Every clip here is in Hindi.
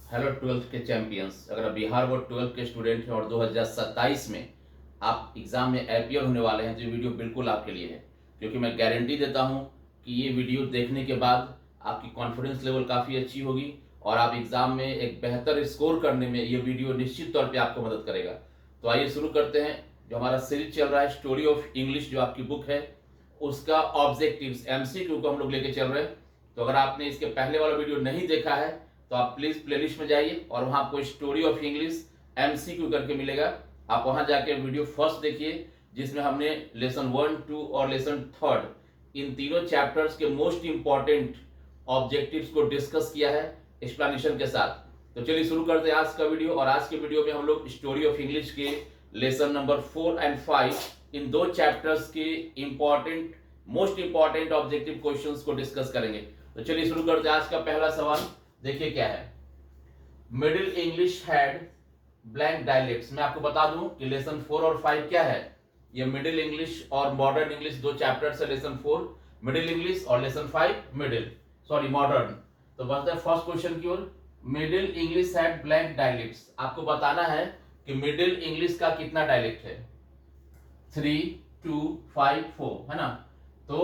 हेलो ट्वेल्थ के चैंपियंस। अगर आप बिहार बोर्ड ट्वेल्थ के स्टूडेंट हैं और 2027 में आप एग्ज़ाम में अपियर होने वाले हैं तो ये वीडियो बिल्कुल आपके लिए है, क्योंकि मैं गारंटी देता हूँ कि ये वीडियो देखने के बाद आपकी कॉन्फिडेंस लेवल काफ़ी अच्छी होगी और आप एग्ज़ाम में एक बेहतर स्कोर करने में ये वीडियो निश्चित तौर पर आपको मदद करेगा। तो आइए शुरू करते हैं। जो हमारा सीरीज चल रहा है स्टोरी ऑफ इंग्लिश, जो आपकी बुक है उसका ऑब्जेक्टिव्स MCQ को हम लोग लेके चल रहे हैं। तो अगर आपने इसके पहले वाला वीडियो नहीं देखा है तो आप प्लीज प्लेलिस्ट में जाइए और वहां आपको स्टोरी ऑफ इंग्लिश MCQ करके मिलेगा। आप वहां जाके वीडियो फर्स्ट देखिए, जिसमें हमने लेसन 1, 2 और लेसन 3 इन तीनों चैप्टर्स के मोस्ट इंपॉर्टेंट ऑब्जेक्टिव्स को डिस्कस किया है एक्सप्लेनेशन के साथ। तो चलिए शुरू करते हैं आज का वीडियो। और आज के वीडियो में हम लोग स्टोरी ऑफ इंग्लिश के लेसन नंबर 4 एंड 5 इन दो चैप्टर्स के important most important objective questions को डिस्कस करेंगे। तो चलिए शुरू करते हैं। आज का पहला सवाल देखिए क्या है। Middle English had blank dialects. मैं आपको बता दूं कि लेसन 4 और 5 क्या है। ये मिडिल इंग्लिश और मॉडर्न इंग्लिश दो चैप्टर्स है। लेसन 4 मिडिल इंग्लिश और लेसन 5 मॉडर्न। तो बढ़ते हैं फर्स्ट क्वेश्चन की ओर। Middle English had blank dialects. आपको बताना है कि मिडिल इंग्लिश का कितना डायलेक्ट है। 3, 2, 5, 4 है ना। तो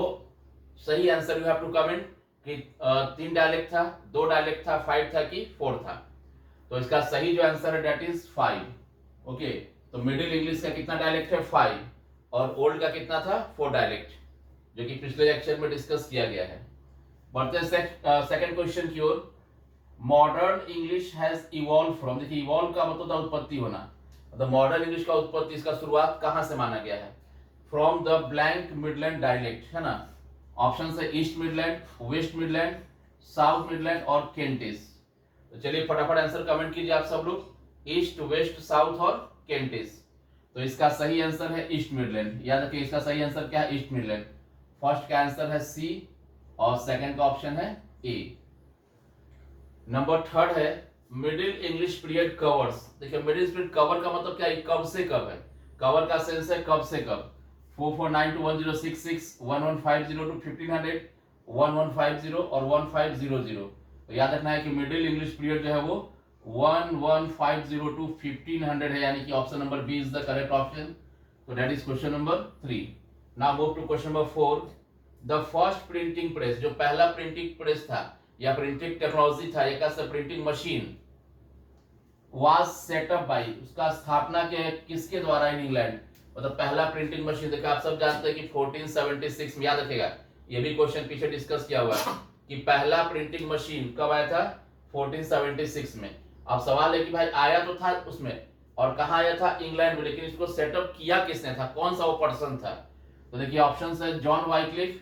सही answer you have to comment कि 3 डायलेक्ट था, 2 डायलेक्ट था, 5 था कि 4 था। तो इसका सही जो आंसर है डेट इज 5। ओके, तो मिडिल इंग्लिश का कितना डायलेक्ट है 5 और ओल्ड का कितना था 4 डायलेक्ट, जो कि पिछले लेक्चर में डिस्कस किया गया है। बढ़ते हैं सेकंड क्वेश्चन की ओर। Modern English has evolve from. देखिए इवॉल्व का मतलब था उत्पत्ति होना। तो मॉडर्न इंग्लिश का उत्पत्ति, इसका शुरुआत कहां से माना गया है। From the blank Midland dialect है ना। ऑप्शन है east Midland, West Midland, south Midland और केंटिस। तो चलिए फटाफट आंसर कमेंट कीजिए आप सब लोग। ईस्ट, वेस्ट, साउथ और केंटिस। तो इसका सही आंसर है ईस्ट मिडलैंड। याद रखिए इसका सही आंसर क्या है, ईस्ट मिडलैंड। फर्स्ट का आंसर है सी और सेकंड का ऑप्शन है ए। नंबर थर्ड है मिडिल इंग्लिश पीरियड कवर्स। देखिए मिडिल पीरियड कवर का मतलब क्या है, कब से कब है। कवर का सेंस है कब से कब। 449 to 1066, 1150 to 1500, 1150 और 1500। तो याद रखना है कि मिडिल इंग्लिश पीरियड जो है वो 1150 to 1500 है, यानी कि option number B is the correct option. तो that is question number 3। Now move to question number 4। The first printing press, जो पहला प्रिंटिंग प्रेस था या प्रिंटिंग टेक्नोलॉजी था, एक printing machine was set up by, उसका स्थापना किसके द्वारा इन इंग्लैंड। मतलब पहला प्रिंटिंग मशीन। देखिए आप सब जानते हैं कि 1476 में, याद रखेगा ये भी क्वेश्चन पीछे डिस्कस किया हुआ है कि पहला प्रिंटिंग मशीन कब आया था 1476 में। अब सवाल है कि भाई आया तो था उसमें और कहां आया था, इंग्लैंड में, लेकिन इसको सेटअप किया किसने था, कौन सा वो पर्सन था। तो देखिए ऑप्शन है John Wycliffe,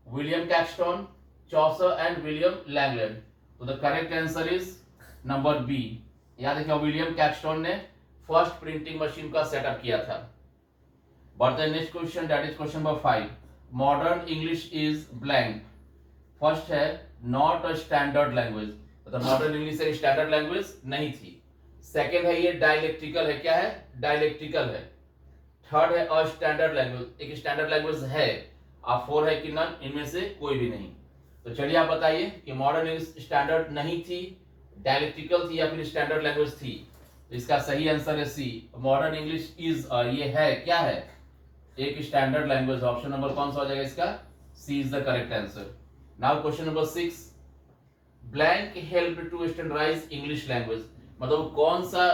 William Caxton, Chaucer and William Langland. तो the correct answer is number B. याद रखिए विलियम कैक्सटन ने फर्स्ट प्रिंटिंग मशीन का सेटअप किया था। बढ़ते हैं next question, that is question number 5। Modern English is blank. First है नॉट अ स्टैंडर्ड लैंग्वेज, मतलब मॉडर्न इंग्लिश एक स्टैंडर्ड लैंग्वेज नहीं थी। सेकंड है ये डायलेक्ट्रिकल है, क्या है डायलेक्ट्रिकल है। थर्ड है अ स्टैंडर्ड लैंग्वेज, एक स्टैंडर्ड लैंग्वेज है। अब 4 है कि नन, इनमें से कोई भी नहीं। तो चलिए आप बताइए कि मॉडर्न इंग्लिश स्टैंडर्ड नहीं थी, डायलेक्ट्रिकल थी या फिर स्टैंडर्ड लैंग्वेज थी। तो इसका सही आंसर है सी, मॉडर्न इंग्लिश इज, ये है क्या है, एक स्टैंडर्ड लैंग्वेज। ऑप्शन नंबर कौन सा हो जाएगा इसका, C is the correct answer. Now question number 6। Blank help to standardise English language. मतलब कौन सा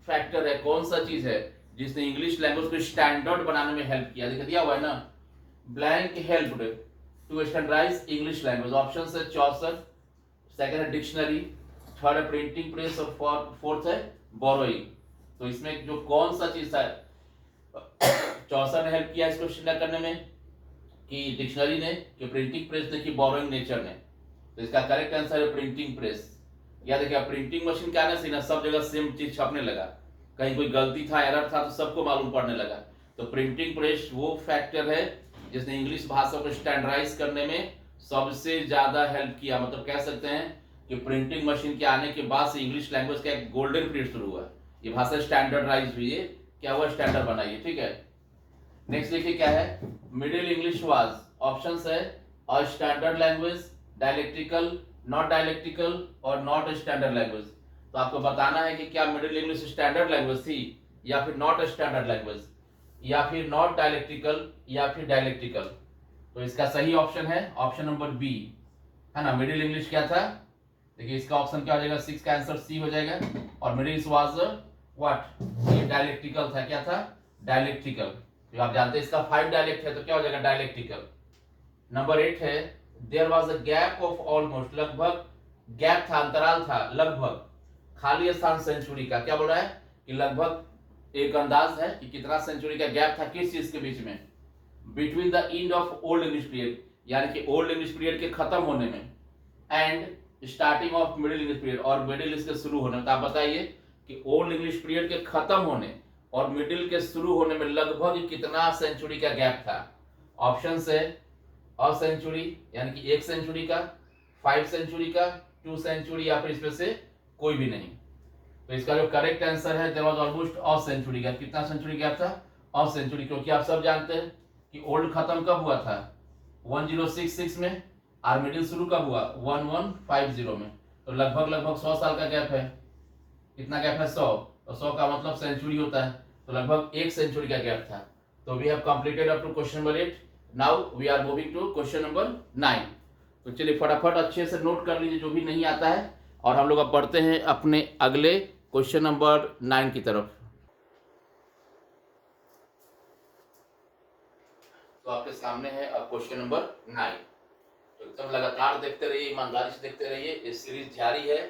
फैक्टर है, कौन सा चीज है जिसने इंग्लिश लैंग्वेज को स्टैंडर्ड बनाने में हेल्प किया। देखिए दिया हुआ है ना, blank help to standardise English language. Option है चॉसर, सेकंड है डिक्शनरी, थर्ड है प्रिंटिंग प्रेस और फोर्थ है बोरोइंग। तो इसमें जो कौन सा चीज था, चौसर ने हेल्प किया इसको स्टैंडर्ड करने में, कि डिक्शनरी ने, कि प्रिंटिंग प्रेस ने, कि बोरोइंग नेचर ने। तो इसका करेक्ट आंसर है प्रिंटिंग प्रेस। याद देखिए प्रिंटिंग मशीन क्या है ना, सब जगह सेम चीज छपने लगा, कहीं कोई गलती था, एरर था तो सबको मालूम पड़ने लगा। तो प्रिंटिंग प्रेस वो फैक्टर है जिसने इंग्लिश भाषा को स्टैंडर्डाइज करने में सबसे ज्यादा हेल्प किया। मतलब कह सकते हैं कि प्रिंटिंग मशीन के आने के बाद से इंग्लिश लैंग्वेज का एक गोल्डन पीरियड शुरू हुआ। ये भाषा स्टैंडर्डाइज हुई है, क्या हुआ, स्टैंडर्ड बनाइए, ठीक है। नेक्स्ट देखिए क्या है, मिडिल इंग्लिश वाज, ऑप्शंस है अ स्टैंडर्ड लैंग्वेज, डायलेक्ट्रिकल, नॉट डायलेक्ट्रिकल और नॉट स्टैंडर्ड लैंग्वेज। तो आपको बताना है कि क्या मिडिल इंग्लिश स्टैंडर्ड लैंग्वेज थी या फिर नॉट स्टैंडर्ड लैंग्वेज, या फिर नॉट डायलेक्टिकल या फिर डायलेक्टिकल। तो इसका सही ऑप्शन है ऑप्शन नंबर बी, है ना। मिडिल इंग्लिश क्या था, देखिए इसका ऑप्शन क्या हो जाएगा, 6 का आंसर सी हो जाएगा। और मिडिल इंग्लिश वाज व्हाट, ये डायलेक्टिकल था, क्या था, डायलेक्टिकल। तो आप जानते हैं इसका 5 डायलेक्ट है, तो क्या हो जाएगा, डायलेक्टिकल। नंबर 8 है, there was a gap of almost, लगभग गैप था, अंतराल था, लगभग खाली स्थान सेंचुरी का। क्या बोल रहा है कि लगभग एक अंदाज है कि कितना सेंचुरी का गैप था किस चीज के बीच में, between the end of old English period, यानी कि ओल्ड इंग्लिश पीरियड के खत्म होने में, and starting of middle English period, और मिडिल इंग्लिश के शुरू होने में। तो आप बताइए कि ओल्ड इंग्लिश पीरियड के खत्म होने और मिडिल के शुरू होने में लगभग कितना सेंचुरी का गैप था। ऑप्शन है अ सेंचुरी यानी कि 1 सेंचुरी का, 5 सेंचुरी का, 2 सेंचुरी, या फिर इसमें से कोई भी नहीं। तो इसका जो करेक्ट आंसर है, there was almost a century का। कितना सेंचुरी गैप था, अ सेंचुरी, क्योंकि आप सब जानते हैं कि ओल्ड खत्म कब हुआ था, 1066 में, और मिडिल शुरू कब हुआ, 1150 में। तो लगभग 100 साल का गैप है। कितना गैप है, 100, तो 100 का मतलब सेंचुरी होता है, तो लगभग 1 सेंचुरी का गैप था। तो we have completed up to question number 8। Now we are moving to question number 9। तो चलिए फटाफट अच्छे से नोट कर लीजिए जो भी नहीं आता है, और हम लोग अब बढ़ते हैं अपने अगले क्वेश्चन नंबर 9 की तरफ। तो आपके सामने है अब क्वेश्चन नंबर 9। तो एकदम लगातार देखते रहिए, ईमानदारी से देखते रहिए, इस सीरीज जारी है।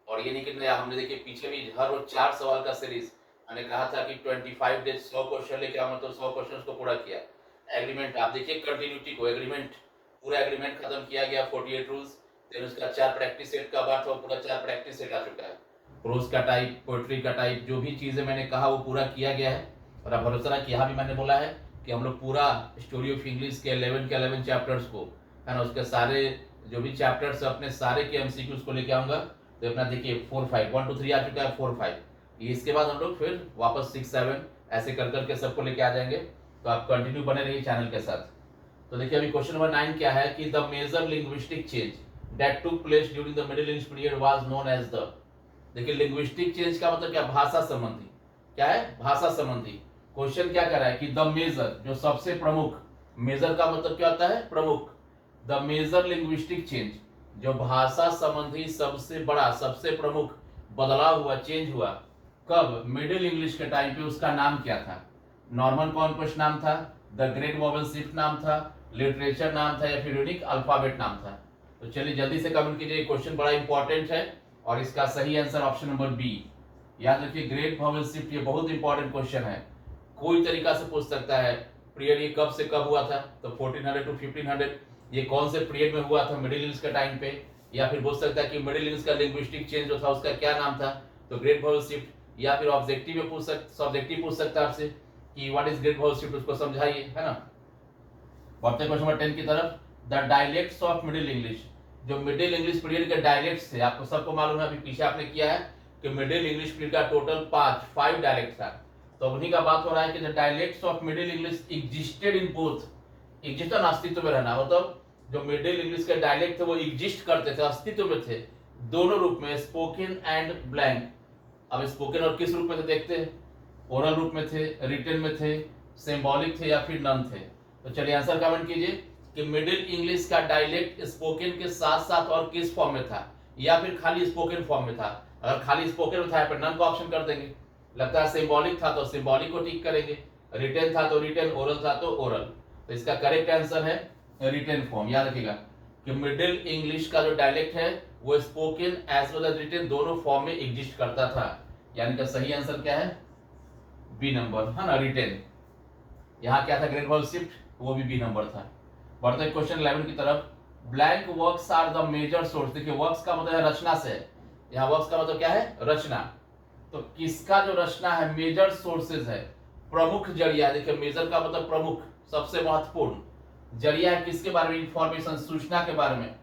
और ये नहीं कि नया, हमने देखिए पीछे भी हर रोज 4 सवाल का सीरीज, मैंने कहा था कि 25 डेज 100 क्वेश्चन लेके आऊंगा, तो 100 क्वेश्चन को पूरा किया। एग्रीमेंट आप देखिए, कंटिन्यूटी को, एग्रीमेंट पूरा एग्रीमेंट खत्म किया गया, 48 रूल्स। फिर उसका 4 प्रैक्टिस सेट का बात था, वो पूरा 4 प्रैक्टिस सेट आ चुका है। प्रोज का टाइप, पोएट्री का टाइप, जो भी चीजें मैंने कहा वो पूरा किया गया है। और अब भरोसा रहा कि यहाँ भी मैंने बोला है कि हम लोग पूरा स्टोरी ऑफ इंग्लिश के 11 चैप्टर्स को, है ना, उसके सारे जो भी चैप्टर्स अपने सारे के एमसीक्यूज को लेके आऊंगा। तो अपना देखिए 4 5 1 2 3 आ चुका है, 4 5, इसके बाद हम लोग फिर वापस 6 7 ऐसे कर करके सबको लेके आ जाएंगे। तो आप कंटिन्यू बने रहिए चैनल के साथ। तो देखिए अभी क्वेश्चन नंबर 9 क्या है कि the major linguistic change that took place during the middle English period was known as the. देखिए लिंग्विस्टिक चेंज का मतलब क्या, भाषा संबंधी, क्या है, भाषा संबंधी। क्वेश्चन क्या कर रहा है कि द मेजर, जो सबसे प्रमुख, मेजर का मतलब क्या होता है, प्रमुख। द मेजर लिंग्विस्टिक चेंज, जो भाषा संबंधी सबसे बड़ा, सबसे प्रमुख बदलाव हुआ, चेंज हुआ, कब, मिडिल इंग्लिश के टाइम पे, उसका नाम क्या था। नॉर्मन कॉर्पस नाम था, द ग्रेट वॉवेल शिफ्ट नाम था, लिटरेचर नाम था, या फिर यूनिक अल्फाबेट नाम था। तो चलिए जल्दी से कमेंट कीजिए, क्वेश्चन बड़ा इंपॉर्टेंट है और इसका सही आंसर ऑप्शन नंबर बी। याद रखिए ग्रेट वॉवेल शिफ्ट, ये बहुत इंपॉर्टेंट क्वेश्चन है, कोई तरीका से पूछ सकता है। पीरियड ये कब से कब हुआ था, तो 1400 टू 1500, ये कौन से पीरियड में हुआ था, मिडिल इंग्लिश के टाइम पे। या फिर बोल सकता है कि मिडिल इंग्लिश का लिंग्विस्टिक चेंज जो था उसका क्या नाम था, तो ग्रेट वॉवेल शिफ्ट। या फिर ऑब्जेक्टिव में पूछ सकता, सब्जेक्टिव पूछ सकता है आपसे कि what is great vowel shift, उसको समझाइए, है ना। बढ़ते क्वेश्चन नंबर 10 की तरफ। The dialects of middle English, जो मिडिल इंग्लिश पीरियड के डायलेक्ट्स थे, आपको सबको मालूम है, अभी पीछे आपने किया है कि मिडिल इंग्लिश पीरियड का टोटल 5 डायलेक्ट था। तो उन्हीं का बात हो रहा है कि the dialects of middle English existed in both, exist अस्तित्व में रहना, मतलब जो मिडिल इंग्लिश के डायलेक्ट थे वो एग्जिस्ट करते थे, अस्तित्व में थे, दोनों रूप में, स्पोकन एंड ब्लैंक। अब स्पोकन और किस रूप में थे देखते हैं, ओरल रूप में थे, रिटन में थे, सिंबॉलिक थे, या फिर नन थे। तो चलिए आंसर कमेंट कीजिए कि मिडिल इंग्लिश का डायलेक्ट स्पोकन के साथ साथ और किस फॉर्म में था, या फिर खाली स्पोकन फॉर्म में था। अगर खाली स्पोकन में था पर नन को ऑप्शन कर देंगे, लगता है सिंबॉलिक था तो सिंबॉलिक को टिक करेंगे, रिटन था तो रिटन, ओरल था तो ओरल। तो इसका करेक्ट आंसर है रिटन फॉर्म। याद रखिएगा कि मिडिल इंग्लिश का जो डायलेक्ट है वो spoken as well as written दोनों फॉर्म में एग्जिस्ट करता था, यानी कि सही आंसर क्या है, बी नंबर, है ना, रिटन। यहाँ क्या था, ग्रेट वॉवेल शिफ्ट, वो भी बी नंबर था। बढ़ते हैं क्वेश्चन 11 की तरफ। Blank works are the major source, देखिए वर्क्स का मतलब है रचना से, यहाँ वर्क्स का मतलब क्या है, रचना। तो किसका जो रचना है मेजर सोर्सेज है, प्रमुख जरिया, देखिए मेजर का मतलब प्रमुख, सबसे महत्वपूर्ण जरिया है, किसके बारे में, इंफॉर्मेशन, सूचना के बारे में।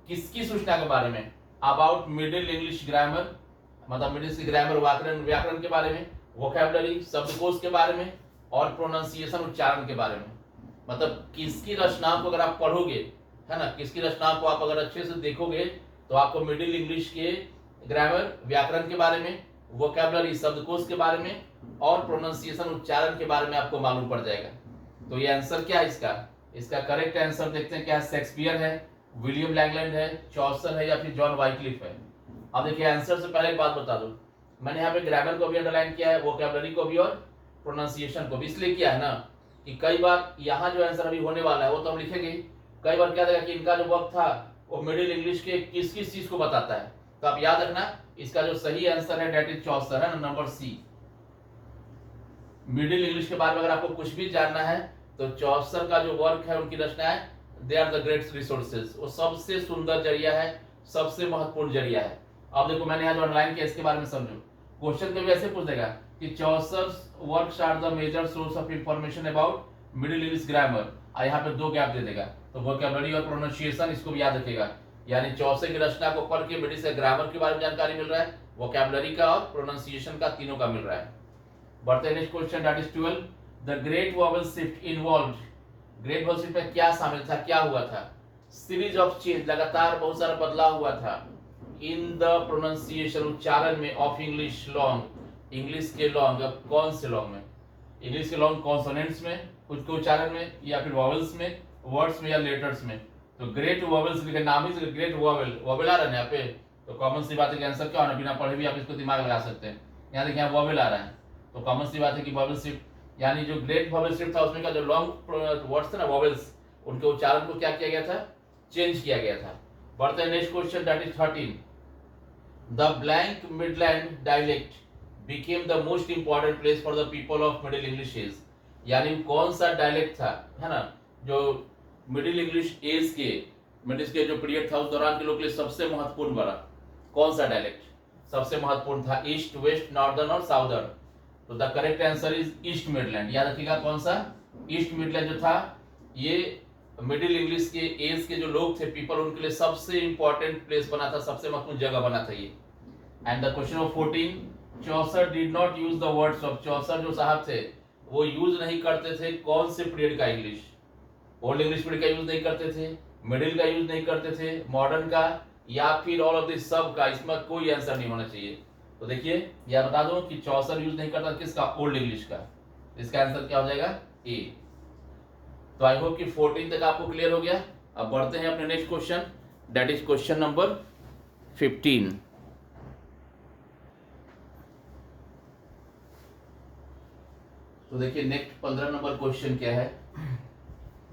किसकी सूचना के बारे में, अबाउट मिडिल इंग्लिश ग्रामर, मतलब मिडिल इंग्लिश ग्रामर, व्याकरण, व्याकरण के बारे में, वोकैबुलरी, शब्दकोश के बारे में, और प्रोनाउंसिएशन, उच्चारण के बारे में। मतलब किसकी रचना को अगर आप पढ़ोगे, है ना, किसकी रचना को आप अगर अच्छे से देखोगे तो आपको मिडिल इंग्लिश के ग्रामर व्याकरण के बारे में, वोकैबुलरी शब्दकोश के बारे में, और प्रोनाउंसिएशन उच्चारण के बारे में आपको मालूम पड़ जाएगा। तो ये आंसर क्या है इसका करेक्ट आंसर देखते हैं क्या है। शेक्सपियर है, विलियम लैंगलैंड है, चौसर है, या फिर जॉन वाइक्लिफ है। अब देखिए आंसर से पहले एक बात बता दूं, मैंने यहाँ पे ग्रामर को भी अंडरलाइन किया है, वोकैबुलरी को भी और प्रोनाउंसिएशन को भी इसलिए किया है ना कि कई बार यहाँ जो आंसर अभी होने वाला है वो तो हम लिखेंगे, कई बार क्या देगा कि इनका जो वर्क था वो मिडिल इंग्लिश के किस किस चीज को बताता है। तो आप याद रखना इसका जो सही आंसर है डेट इज चौसर है ना, नंबर सी। मिडिल इंग्लिश के बारे में अगर आपको कुछ भी जानना है तो चौसर का जो वर्क है, उनकी रचनाएं, they are the great resources, वो सबसे सुंदर जरिया है, सबसे महत्वपूर्ण जरिया है। अब देखो मैंने यहाँ जो ऑनलाइन किया इसके बारे में समझो। क्वेश्चन कभी ऐसे पूछ देगा कि Chaucer's works are the major source of information about middle English grammar, और यहाँ पे 2 गैप दे देगा। तो वोकैबुलरी और प्रोनाउंसिएशन इसको भी याद रखेगा, यानी चौसर की रचना को पढ़ के मिडिल से ग्रामर के बारे में जानकारी मिल रहा है, वोकैबुलरी का और प्रोनाउंसिएशन का, तीनों का मिल रहा है। बढ़ते हैं next question that is 12। The great vowel shift involved, great vowel shift में क्या शामिल था, क्या हुआ था। सीरीज ऑफ चेंज, लगातार बहुत सारा बदलाव हुआ था। इन द प्रोनाउंसिएशन, उच्चारण में, ऑफ इंग्लिश लॉन्ग, इंग्लिश के लॉन्ग, अब कौन से लॉन्ग में, इंग्लिश के लॉन्ग कॉन्सोनेंट्स में, कुछ के उच्चारण में, या फिर वॉवेल्स में, वर्ड्स में या लेटर्स में। तो ग्रेट वॉवेल्स के नाम ही से ग्रेट वॉवेल, वॉवेल आ रहा है यहाँ पे, तो कॉमन सी बात है कि आंसर क्या होना, बिना पढ़े भी आप इसको दिमाग लगा सकते हैं। यहाँ देखिए यहाँ वॉवेल आ रहा है, तो कॉमन सी बात है कि वॉवेल शिफ्ट, यानी जो ग्रेट वॉवेल शिफ्ट था उसमें का जो लॉन्ग वर्ड्स थे ना वॉवेल्स, उनके उच्चारण को क्या किया गया था, चेंज किया गया था। बढ़ते हैं next question that is 13। The blank Midland dialect became the most important place for the people of middle English age, यानी कौन सा डायलेक्ट था, है ना, जो मिडिल इंग्लिश एज के, मिडिल के जो पीरियड था उस दौरान के लोग के लिए सबसे महत्वपूर्ण बना, कौन सा डायलेक्ट सबसे महत्वपूर्ण था, ईस्ट, वेस्ट, नॉर्दर्न और साउदर्न। तो the correct answer is east Midland. याद रखिएगा कौन सा, ईस्ट मिडलैंड जो था, ये मिडिल इंग्लिश के एज के जो लोग थे, पीपल, उनके लिए सबसे इंपॉर्टेंट प्लेस बना था, सबसे महत्वपूर्ण जगह बना था ये। And the question of 14, Chaucer did not use the words of, Chaucer जो साहब थे वो यूज नहीं करते थे कौन से पीरियड का इंग्लिश, ओल्ड इंग्लिश पीरियड का यूज नहीं करते थे, मिडिल का यूज नहीं करते थे, मॉडर्न का, या फिर ऑल ऑफ दिस सब का, इसमें कोई आंसर नहीं होना चाहिए। तो देखिए यह बता दो कि चौसर यूज नहीं करता किसका, ओल्ड इंग्लिश का, इसका आंसर क्या हो जाएगा, ए। तो आई होप कि 14 तक आपको क्लियर हो गया। अब बढ़ते हैं अपने next question that is question number 15। तो देखिए नेक्स्ट 15 नंबर क्वेश्चन क्या है,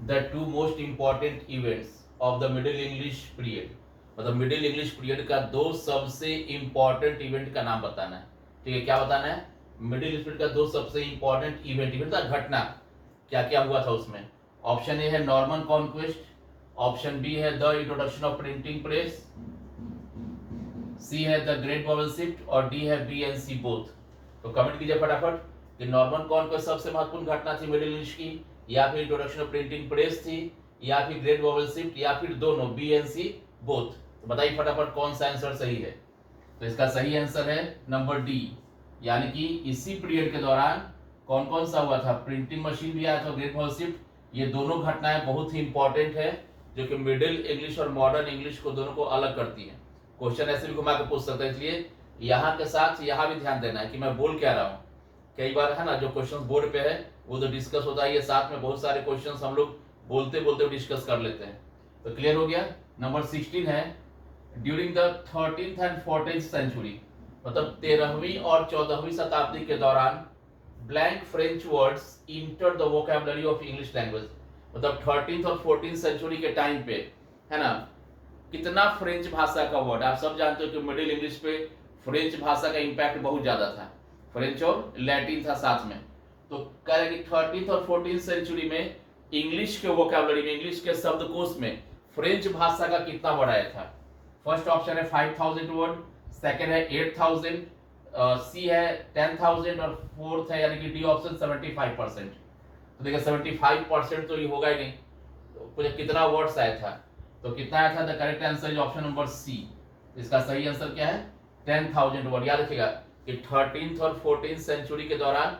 the 2 most important events of the middle English period, मतलब मिडिल इंग्लिश पीरियड का 2 सबसे इंपॉर्टेंट इवेंट का नाम बताना है। ठीक है, क्या बताना है, मिडिल इंग्लिश पीरियड का 2 सबसे इंपॉर्टेंट इवेंट था, घटना, क्या क्या हुआ था उसमें। ऑप्शन ए है नॉर्मन कॉन्क्वेस्ट, ऑप्शन बी है the introduction of printing press, C है द ग्रेट वॉवेल शिफ्ट, और डी है बी एंड सी बोथ। तो कमेंट कीजिए फटाफट कि नॉर्मन कॉन्क्वेस्ट सबसे महत्वपूर्ण घटना थी मिडिल इंग्लिश की, या फिर इंट्रोडक्शन ऑफ प्रिंटिंग प्रेस थी, या फिर ग्रेट वॉवेल शिफ्ट, या फिर दोनों, बी एंड सी बोथ। तो बताइए फटाफट कौन सा आंसर सही है। तो इसका सही आंसर है नंबर डी, यानी कि इसी पीरियड के दौरान कौन कौन सा हुआ था, प्रिंटिंग मशीन भी आया था, ग्रेट वॉवेल शिफ्ट, ये दोनों घटनाएं बहुत ही इंपॉर्टेंट है, जो कि मिडिल इंग्लिश और मॉडर्न इंग्लिश को दोनों को अलग करती है। क्वेश्चन ऐसे भी घुमा के पूछ सकते हैं, इसलिए यहाँ के साथ यहाँ भी ध्यान देना है कि मैं बोल क्या रहा हूँ। कई बार है ना जो क्वेश्चन बोर्ड पे है वो तो डिस्कस होता है, ये साथ में बहुत सारे क्वेश्चन हम लोग बोलते बोलते डिस्कस कर लेते हैं। तो क्लियर हो गया। नंबर 16 है, during the 13th and 14th century, मतलब 13वीं और 14वीं शताब्दी के दौरान blank French words enter the vocabulary of English language, मतलब 13th और 14th सेंचुरी के टाइम पे, है ना, कितना फ्रेंच भाषा का वर्ड, आप सब जानते हो कि मिडिल इंग्लिश पे फ्रेंच भाषा का इंपैक्ट बहुत ज्यादा था, फ्रेंच और लैटिन था साथ में। तो कह रहे कि 13th और 14th सेंचुरी में इंग्लिश के वोकैबुलरी में, इंग्लिश के शब्दकोश में फ्रेंच भाषा का कितना वर्ड आया था। फर्स्ट ऑप्शन है 5000 वर्ड, सेकंड है 8000, सी है 10,000, और फोर्थ है यानी कि डी ऑप्शन 75%। तो देखिए 75% तो ये होगा ही नहीं, तो कितना वर्ड्स आया था, तो कितना आया था, the correct answer is option number C. इसका सही आंसर क्या है, 10,000 वर्ड। याद रखिएगा कि 13th और 14th सेंचुरी के दौरान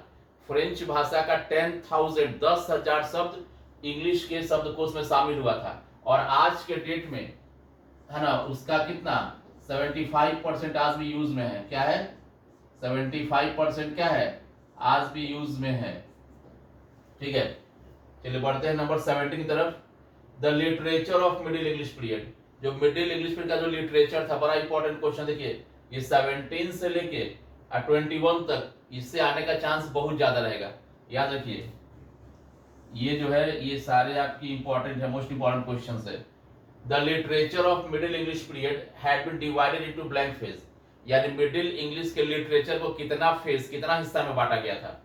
फ्रेंच भाषा का 10,000 शब्द इंग्लिश के शब्दकोश में शामिल हुआ था, और आज के डेट में, है ना, उसका कितना 75% आज भी यूज में है। क्या है? 75% क्या है? आज भी यूज में है। ठीक है, चलिए बढ़ते हैं नंबर 17 की तरफ। The literature of middle English period. जो मिडिल इंग्लिश पीरियड का जो लिटरेचर था, बड़ा इंपॉर्टेंट क्वेश्चन। देखिए ये 17 से लेके 21 तक इससे आने का चांस बहुत ज्यादा रहेगा। याद रखिए ये जो है ये सारे आपकी इंपॉर्टेंट है, मोस्ट इंपॉर्टेंट क्वेश्चंस है। The literature of middle English period had been divided into blank phase. यानी मिडिल इंग्लिश के लिटरेचर को कितना फेज, कितना हिस्सा में बांटा गया था?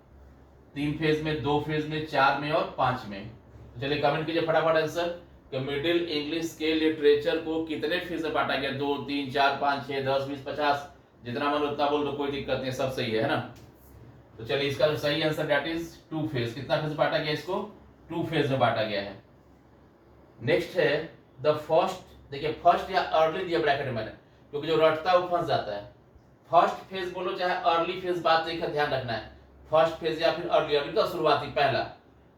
3 फेज में, 2 फेज में, 4 में और 5 में। तो चलिए कमेंट कीजिए फटाफट आंसर कि मिडिल इंग्लिश के लिटरेचर को कितने फेज में बांटा गया? 2, 3, 4, 5, 6, 10, 20, 50, जितना मन उतना बोल दो, कोई दिक्कत नहीं, सब सही है ना। तो चलिए इसका जो सही आंसर दैट इज 2 फेज। कितना फेज बांटा गया? इसको 2 फेज में बांटा गया है। नेक्स्ट है द फर्स्ट। देखिए फर्स्ट या अर्ली दिया ब्रैकेट में, क्योंकि जो रटता है वो फंस जाता है। फर्स्ट फेज बोलो चाहे अर्ली फेज, बात एक ध्यान रखना है, फर्स्ट फेज या फिर अर्ली। अर्ली तो शुरुआती पहला।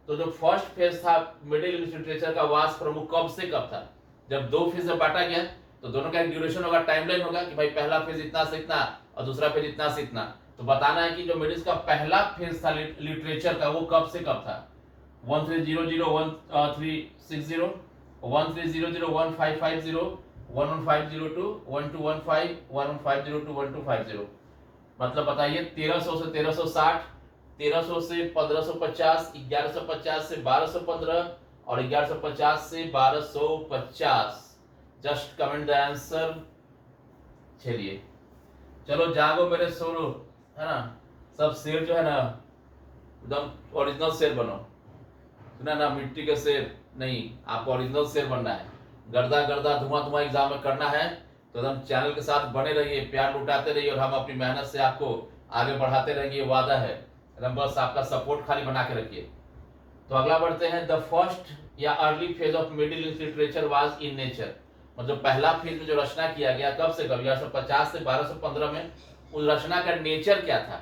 तो जो फर्स्ट फेज था मिडिल इंग्लिश लिटरेचर का वास प्रमुख कब से कब था? जब 2 फेज में बांटा गया तो दोनों का एक ड्यूरेशन होगा, टाइमलाइन होगा कि भाई पहला फेज इतना से इतना और दूसरा फेज इतना से इतना। तो बताना है कि जो मिडिल का पहला फेज था लिटरेचर का वो कब से कब था? 1300 1360 1300 1550 1150 1215 1150 1250। मतलब बताइए 1300 से 1360, 1300 से 1550, 1150 से 1215 और 1150 से 1250। Just comment the answer. चलिए चलो जागो मेरे सोरो, है ना। सब शेर जो है ना एकदम ओरिजिनल शेर बनो। सुना ना, मिट्टी के शेर नहीं, आपको ओरिजिनल शेर बनना है। गर्दा गर्दा धुआं धुआं एग्जाम में करना है तो एकदम चैनल के साथ बने रहिए, प्यार लुटाते रहिए और हम अपनी मेहनत से आपको आगे बढ़ाते रहेंगे, वादा है। एकदम बस आपका सपोर्ट खाली बना के रखिए। तो अगला बढ़ते हैं। द फर्स्ट या early phase of middle English literature was in nature. मतलब पहला फेज में जो रचना किया गया कब से कब? 1150 से 1215 में। उस रचना का नेचर क्या था,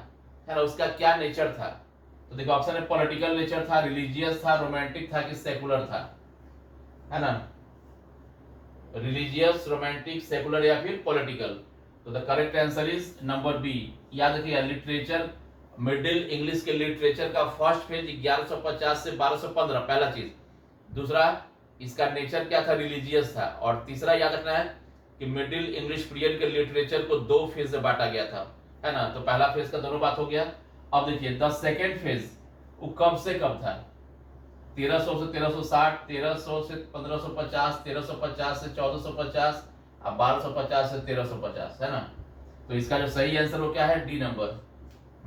है ना, उसका क्या नेचर था? तो देखो ऑप्शन है पॉलिटिकल नेचर था, रिलीजियस था, रोमांटिक था कि सेकुलर था, है ना। रिलीजियस, रोमांटिक, सेकुलर या फिर पॉलिटिकल। तो the correct answer is number B. याद रखिए लिटरेचर, मिडिल इंग्लिश के लिटरेचर का फर्स्ट फेज 1150 से 1215, पहला चीज। दूसरा इसका नेचर क्या था? रिलीजियस था। और तीसरा याद रखना है कि मिडिल इंग्लिश पीरियड के लिटरेचर को 2 फेज में बांटा गया था, है ना। तो पहला फेज का दोनों बात हो गया। अब देखिए द सेकेंड फेज वो कब से कब था? 1300 से 1360, 1300 से 1550, 1350 से 1450 और 1250 से 1350, है ना। तो इसका जो सही आंसर वो क्या है? D number.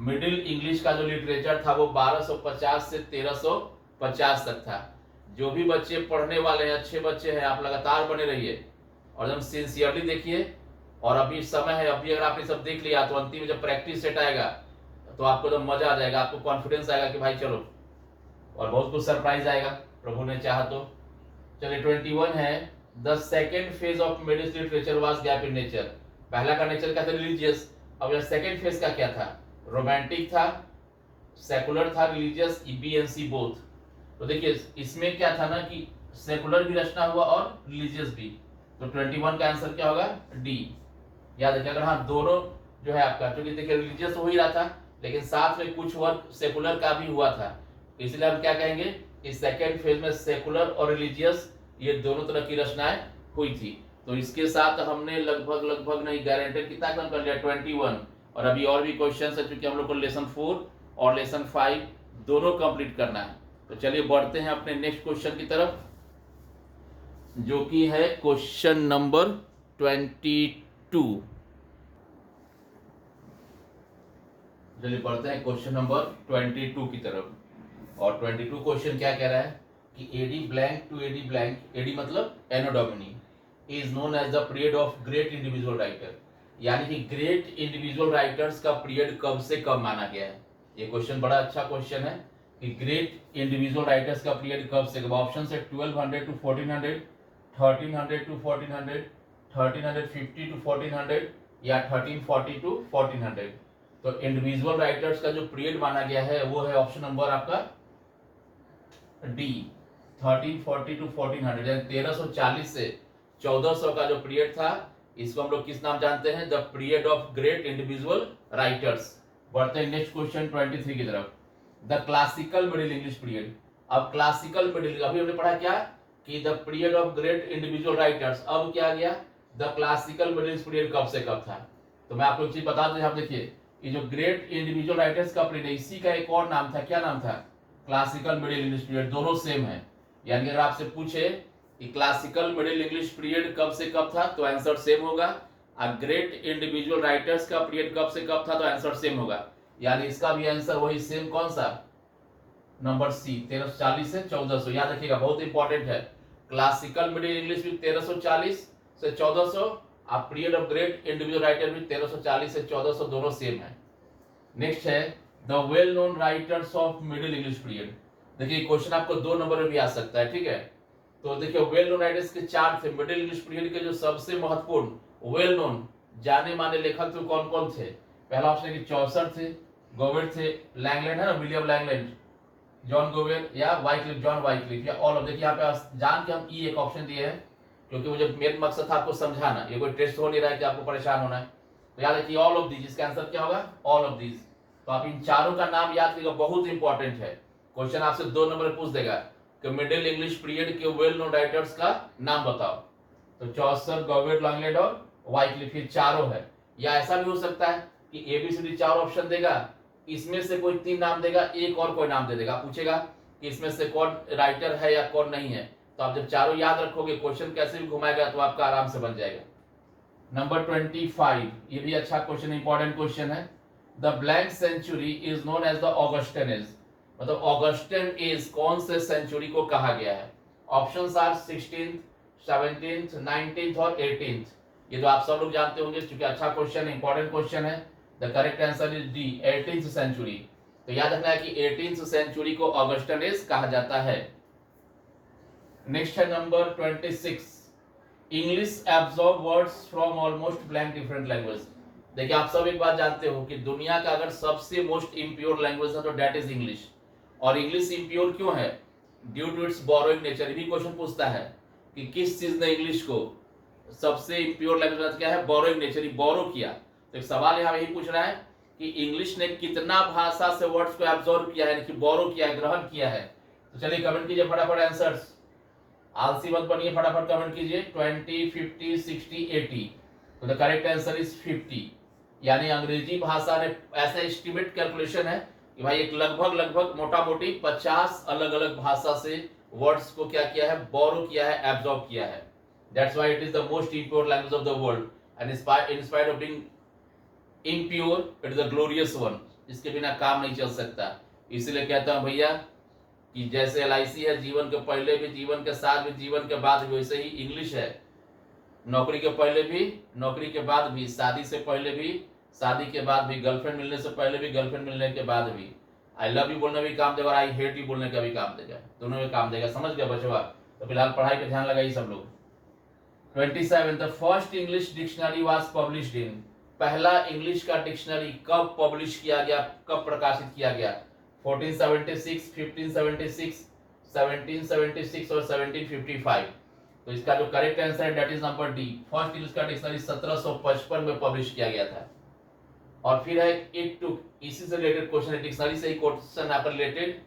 मिडिल इंग्लिश का जो लिटरेचर था वो 1250 से 1350 तक था। जो भी बच्चे पढ़ने वाले हैं, अच्छे बच्चे हैं, आप लगातार बने रहिए और एकदम सिंसियरली देखिए। और अभी समय है, अभी अगर आपने सब देख लिया तो अंतिम में जब प्रैक्टिस सेट आएगा तो आपको तो मजा आ जाएगा, आपको कॉन्फिडेंस आएगा कि भाई चलो, और बहुत कुछ सरप्राइज आएगा प्रभु ने चाहा तो। चलिए 21 है। The second phase of middle literature was gap in nature. पहला का नेचर क्या था? रिलीजियस। अब यह सेकेंड फेज का क्या था? रोमांटिक था, सेकुलर था, religious, B and C both. तो देखिए इसमें क्या था ना कि सेकुलर भी रचना हुआ और रिलीजियस भी। तो 21 का आंसर क्या होगा? डी। याद रखिए अगर हाँ दोनों जो है आपका, क्योंकि देखिए रिलीजियस हो ही रहा था लेकिन साथ में कुछ वर्क सेकुलर का भी हुआ था, इसलिए हम क्या कहेंगे इस सेकेंड फेज में सेकुलर और रिलीजियस ये दोनों तरह की रचनाएं हुई थी। तो इसके साथ हमने लगभग नहीं गारंटेड कितना कम कर लिया? 21। और अभी और भी क्वेश्चन है क्योंकि हम लोग को लेसन 4 और लेसन 5 दोनों कंप्लीट करना है। तो चलिए बढ़ते हैं अपने नेक्स्ट क्वेश्चन की तरफ, जो कि है क्वेश्चन नंबर 22। चलिए बढ़ते हैं क्वेश्चन नंबर 22 की तरफ। और 22 क्वेश्चन क्या कह रहा है कि AD blank to AD blank, AD मतलब anno domini, is known as the period of great individual writer. यानी कि ग्रेट इंडिविजुअल राइटर्स का पीरियड कब से कब माना गया है? ये क्वेश्चन बड़ा अच्छा क्वेश्चन है कि ग्रेट इंडिविजुअल राइटर्स का पीरियड कब से कब। ऑप्शन है 1200 टू 1400, 1300 टू 1400, 1350 टू 1400 या 1340 टू 1400। तो इंडिविजुअल राइटर्स का जो पीरियड माना गया है वो है ऑप्शन नंबर आपका डी, 1340 टू 1400। 1340 से 1400 का जो पीरियड था इसको हम लोग किस नाम जानते हैं? The period of great individual writers. बढ़ते हैं नेक्स्ट क्वेश्चन 23 की तरफ। The classical middle English period. अब क्लासिकल मिडिल, अभी हमने पढ़ा क्या कि the period of great individual writers, अब क्या गया the classical middle English period कब से कब था? तो मैं आपको एक चीज बता दूं, आप देखिए ये जो ग्रेट इंडिविजुअल राइटर्स का पीरियड, इसी का एक और नाम था, क्या नाम था? Classical middle English period. दोनों सेम है, यानी अगर आपसे पूछे कि क्लासिकल मिडिल इंग्लिश पीरियड कब से कब था तो आंसर सेम होगा, और ग्रेट इंडिविजुअल राइटर्स का पीरियड कब से कब था तो आंसर सेम होगा। यानी इसका भी आंसर वही सेम, कौन सा? नंबर सी, 1340 से 1400। याद रखिएगा, बहुत इंपॉर्टेंट है। क्लासिकल मिडिल इंग्लिश भी 1340 से 1400, और period of great individual writer भी 1340 से 1400, दोनों सेम है। नेक्स्ट है the well known writers of middle English period. देखिए क्वेश्चन आपको 2 नंबर में भी आ सकता है, ठीक है। तो देखिए वेल नोन राइटर्स के 4 थे मिडिल इंग्लिश पीरियड के, जो सबसे महत्वपूर्ण वेल नोन जाने माने लेखक तो कौन कौन थे? पहला ऑप्शन है कि चौसर थे, गोवेट थे, लैंगलैंड है ना, विलियम लैंगलैंड, जॉन गोवेल, या वाइक्लिफ, जॉन वाइक्लिफ, या ऑल ऑफ। देखिए यहाँ पे जान के हम ई एक ऑप्शन दिए हैं, क्योंकि मुझे मेन मकसद था आपको समझाना, ये कोई टेस्ट हो नहीं रहा है कि आपको परेशान होना है। तो याद रखिए ऑल ऑफ दीज, इसका आंसर क्या होगा? All of these. तो आप इन चारों का नाम याद करिएगा, बहुत इंपॉर्टेंट है। क्वेश्चन आपसे 2 नंबर पूछ देगा कि मिडिल इंग्लिश पीरियड के वेल नोन राइटर्स का नाम बताओ। तो चौसर, गोवेट, लैंगलैंड और वाइक्लिफ, ये चारों है। या ऐसा भी हो सकता है कि एबीसीडी 4 ऑप्शन देगा, इसमें से कोई 3 नाम देगा, एक और कोई नाम दे देगा, पूछेगा कि इसमें से कौन राइटर है या कौन नहीं है। तो आप जब चारों याद रखोगे, क्वेश्चन कैसे भी घुमाएगा तो आपका आराम से बन जाएगा। नंबर 25, ये भी अच्छा क्वेश्चन, इंपॉर्टेंट क्वेश्चन है। The blank century is known as the Augustan age. मतलब ऑगस्टन एज कौन से सेंचुरी को कहा गया है? Options are 16th, 17th, 19th और 18th। ये तो आप सब लोग जानते होंगे, क्योंकि अच्छा क्वेश्चन है, इंपॉर्टेंट क्वेश्चन है। The correct answer is D, 18th century. तो याद रखना है कि 18th सेंचुरी को ऑगस्टन एज कहा जाता है। नेक्स्ट है number 26, English absorb words from almost blank different language. देखिए आप सब एक बात जानते हो कि दुनिया का अगर सबसे मोस्ट इम्प्योर लैंग्वेज है तो डेट इज इंग्लिश। और इंग्लिश इम्प्योर क्यों है? Due to its borrowing nature. भी क्वेश्चन पूछता है कि किस चीज ने इंग्लिश को सबसे इम्प्योर लैंग्वेज क्या है? बोरोइंग नेचर, बोरो किया। तो एक सवाल यहाँ यही पूछ रहा है कि इंग्लिश ने कितना भाषा से वर्ड्स को एब्जॉर्ब किया है, कि बोरो किया है, ग्रहण किया है। तो चलिए कमेंट कीजिए फटाफट आंसर्स, आलसी मत बनिए, फटाफट कमेंट कीजिए। 20, 50, 60, 80। तो द करेक्ट आंसर इज 50। यानी अंग्रेजी भाषा ने ऐसा एस्टिमेट कैलकुलेशन है कि भाई एक लगभग मोटा मोटी 50 अलग अलग भाषा से वर्ड्स को क्या किया है? बोरो किया है, एब्जॉर्ब किया है। That's why it is the most impure language of the world, and in spite of being impure it is the glorious one. इसके बिना काम नहीं चल सकता। इसीलिए कहता हूं भैया कि जैसे LIC है, जीवन के पहले भी, जीवन के साथ भी, जीवन के बाद भी, वैसे ही इंग्लिश है। नौकरी के पहले भी, नौकरी के बाद भी, शादी से पहले भी, शादी के बाद भी, गर्लफ्रेंड मिलने से पहले भी, गर्लफ्रेंड मिलने के बाद भी। आई लव यू बोलने भी काम देगा और आई हेट यू बोलने का भी काम देगा, दोनों में काम देगा। समझ गया बचवा? तो फिलहाल पढ़ाई पे ध्यान लगाइए सब लोग। 27, the first English dictionary was published in. पहला इंग्लिश का डिक्शनरी कब पब्लिश किया गया, कब प्रकाशित किया गया? 1476, 1576, 1776 और 1755। तो इसका जो करेक्ट आंसर है that is number D. First English का डिक्शनरी 1755 में पब्लिश किया गया था। और फिर है इट टुक, इसी से रिलेटेड क्वेश्चन है, डिक्शनरी से ही क्वेश्चन है related.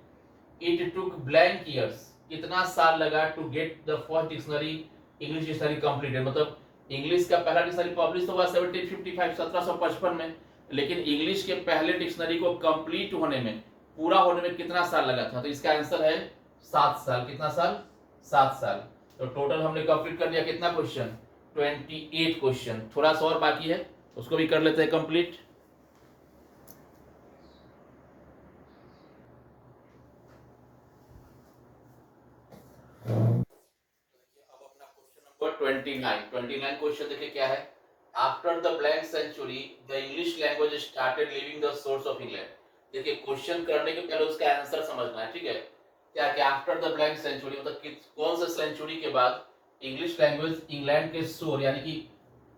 It took blank years, कितना साल लगा to get the first dictionary, English dictionary completed. मतलब इंग्लिश का पहला डिक्शनरी पब्लिश हुआ 1755, 1755 में, लेकिन इंग्लिश के पहले डिक्शनरी को कंप्लीट होने में, पूरा होने में कितना साल लगा था? तो इसका आंसर है 7 साल। कितना साल? 7 साल। तो टोटल हमने कंप्लीट कर दिया कितना क्वेश्चन? 28 क्वेश्चन। थोड़ा सा और बाकी है, उसको भी कर लेते हैं कंप्लीट। अब अपना क्वेश्चन नंबर 29 क्वेश्चन देखिए क्या है। After the blank century the English language started living the source of England. देखिए क्वेश्चन करने के पहले उसका आंसर समझना है, ठीक है? क्या कि आफ्टर द ब्लैंक सेंचुरी मतलब कौन से सेंचुरी के बाद इंग्लिश लैंग्वेज इंग्लैंड के शोर, यानी कि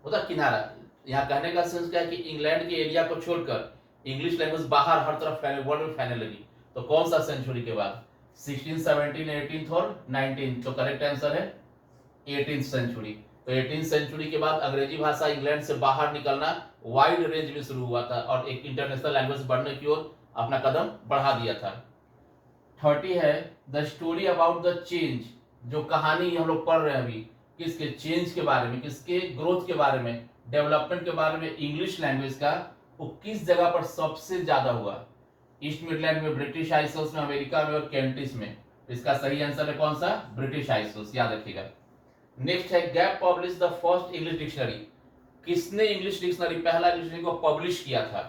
मतलब किनारा, यहाँ कहने का सेंस क्या है कि इंग्लैंड के एरिया को छोड़कर इंग्लिश लैंग्वेज बाहर हर तरफ फैले, वर्ल्ड में फैलने लगी। तो कौन सा सेंचुरी के बाद? 16, 17, 18 और 19। तो करेक्ट आंसर है 18th सेंचुरी। तो 18 सेंचुरी के बाद अंग्रेजी भाषा इंग्लैंड से बाहर निकलना वाइड रेंज में शुरू हुआ था और एक इंटरनेशनल लैंग्वेज बनने की ओर अपना कदम बढ़ा दिया था। 30 है the story about the change, जो कहानी हम लोग पढ़ रहे हैं अभी, किसके चेंज के बारे में, किसके ग्रोथ के बारे में, डेवलपमेंट के बारे में इंग्लिश लैंग्वेज का, वो किस जगह पर सबसे ज्यादा हुआ? ईस्ट मिडलैंड में, ब्रिटिश आइसल्स में, अमेरिका में और कैंटिस में। इसका सही आंसर है कौन सा? ब्रिटिश आइसल्स, याद रखिएगा। नेक्स्ट है gap publish the first English dictionary, किसने इंग्लिश डिक्शनरी, पहला इंग्लिश डिक्शनरी को पब्लिश किया था?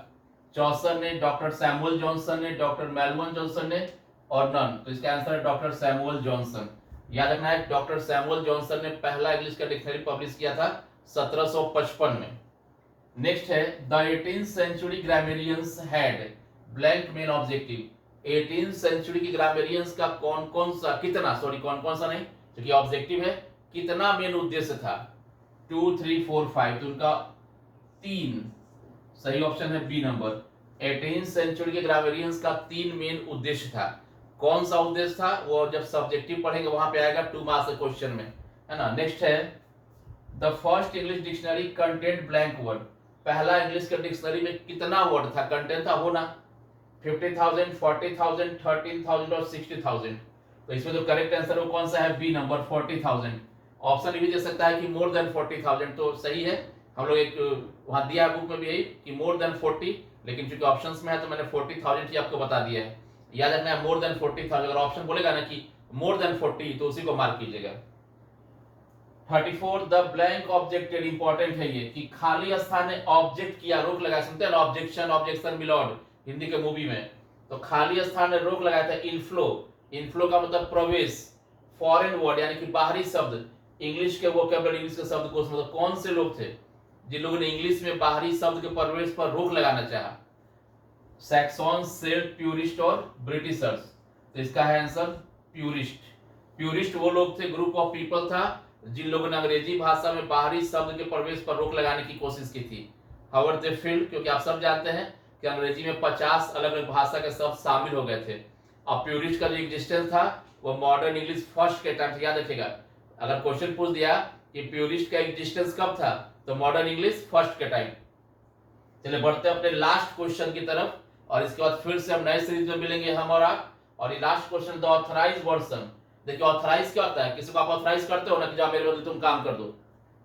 चौसर ने, डॉक्टर सैमुअल जॉनसन ने, डॉक्टर मेलविन जॉनसन ने और नन। तो इसका आंसर है डॉक्टर सैमुअल जॉनसन, याद रखना है। डॉक्टर सैमुअल जॉनसन ने पहला इंग्लिश का डिक्शनरी पब्लिश किया था 1755 में। नेक्स्ट है the 18th century grammarians had blank main objective, 18th century की ग्रामेरियंस का कौन कौन सा, कितना, सॉरी कौन कौन सा नहीं क्योंकि ऑब्जेक्टिव है, कितना मेन उद्देश्य था? 2, 3, 4, 5, तो उनका 3, सही ऑप्शन है बी नंबर। 18th सेंचुरी के ग्रामेरियंस का 3 मेन उद्देश्य था। कौन सा उद्देश्य था वो जब सब्जेक्टिव पढ़ेंगे वहां पे आएगा 2 मार्क्स के क्वेश्चन में, है ना। नेक्स्ट है the first English dictionary content blank word, पहला इंग्लिश का डिक्शनरी में कितना वर्ड था, कंटेंट था वो ना, 50,000, 40,000, 13,000 और 60,000। तो इसमें जो करेक्ट आंसर वो कौन सा है? B number 40,000। ऑप्शन भी दे सकता है कि मोर देन 40,000, तो सही है। हम लोग एक वहां दिया बुक में भी यही कि मोर देन 40, लेकिन चूंकि ऑप्शंस में है तो मैंने 40,000 ही आपको बता दिया है। याद रखना है मोर देन 40,000, अगर ऑप्शन बोलेगा ना कि मोर देन 40 तो उसी को मार्क कीजिएगा। 34 द ब्लैंक ऑब्जेक्टेड, इंपॉर्टेंट है ये कि खाली स्थान ने ऑब्जेक्ट किया, रोक लगाया, सुनते हैं ना ऑब्जेक्शन, ऑब्जेक्शन मिलॉर्ड हिंदी के मूवी में, तो खाली स्थान ने रोक लगाया था। इनफ्लो, इनफ्लो का मतलब प्रवेश, फॉरेन वर्ड यानी कि बाहरी शब्द, इंग्लिश के वोकैबुलरी, इंग्लिश के शब्दकोश, मतलब कौन से लोग थे जिन लोगों ने इंग्लिश में बाहरी शब्द के प्रवेश पर रोक लगाना चाहा? सैक्सॉन्स, सेल्ट, प्यूरिस्ट और ब्रिटिशर्स। तो इसका है आंसर प्यूरिस्ट। प्यूरिस्ट वो लोग थे, ग्रुप ऑफ पीपल था जिन लोगों ने अंग्रेजी भाषा में बाहरी शब्द के प्रवेश पर रोक लगाने की कोशिश की थी। हाउएवर दे फेल्ड, क्योंकि आप सब जानते हैं कि अंग्रेजी में 50 अलग अलग भाषा के शब्द शामिल हो गए थे। अब प्यूरिस्ट का जो एग्जिस्टेंस था वो मॉडर्न इंग्लिश फर्स्ट के टाइम से, याद रखिएगा अगर क्वेश्चन पूछ दिया कि प्यूरिस्ट का एग्जिस्टेंस कब था तो मॉडर्न इंग्लिश फर्स्ट के टाइम। चलिए बढ़ते हैं अपने लास्ट क्वेश्चन की तरफ और इसके बाद फिर से हम नए सीरीज में मिलेंगे हम और आप। और ये last question the authorise version. देखिए ऑथराइज क्या होता है? किसी को आप ऑथराइज करते हो ना कि जाओ मेरे बदले तुम काम कर दो,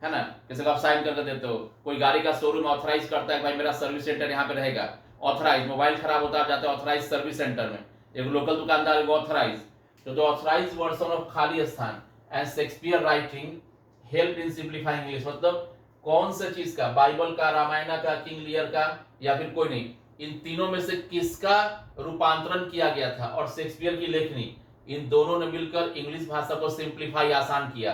है ना। किसी को आप साइन करके देते हो, कोई गाड़ी का शोरूम ऑथराइज करता है भाई मेरा सर्विस सेंटर यहाँ पे रहेगा, ऑथराइज। मोबाइल खराब होता है जाते हैं ऑथराइज सर्विस सेंटर में, एक लोकल दुकानदार है वो ऑथराइज। तो द ऑथराइज वर्जन ऑफ खाली स्थान and Shakespeare writing help in simplifying English, मतलब कौन से चीज का, बाइबल का, रामायण का, किंग लियर का या फिर कोई नहीं, इन तीनों में से किसका रूपांतरण किया गया था? और शेक्सपियर की लेखनी, इन दोनों ने मिलकर इंग्लिश भाषा को सिंप्लीफाई, आसान किया।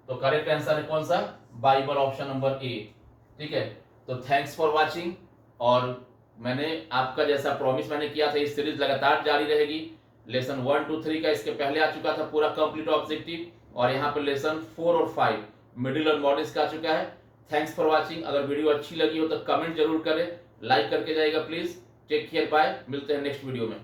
तो करेक्ट आंसर है कौन सा? Bible, option number A. ठीक है, तो थैंक्स फॉर वाचिंग। और मैंने आपका जैसा प्रॉमिस मैंने किया था, इस सीरीज लगातार जारी रहेगी। लेसन 1, 2, 3 का इसके पहले आ चुका था पूरा कंप्लीट ऑब्जेक्टिव, और यहाँ पे लेसन 4 और 5 मिडिल और मॉडल्स का आ चुका है। Thanks for watching. अगर वीडियो अच्छी लगी हो तो कमेंट जरूर करें, लाइक करके जाइएगा प्लीज। टेक केयर, बाय, मिलते हैं नेक्स्ट वीडियो में।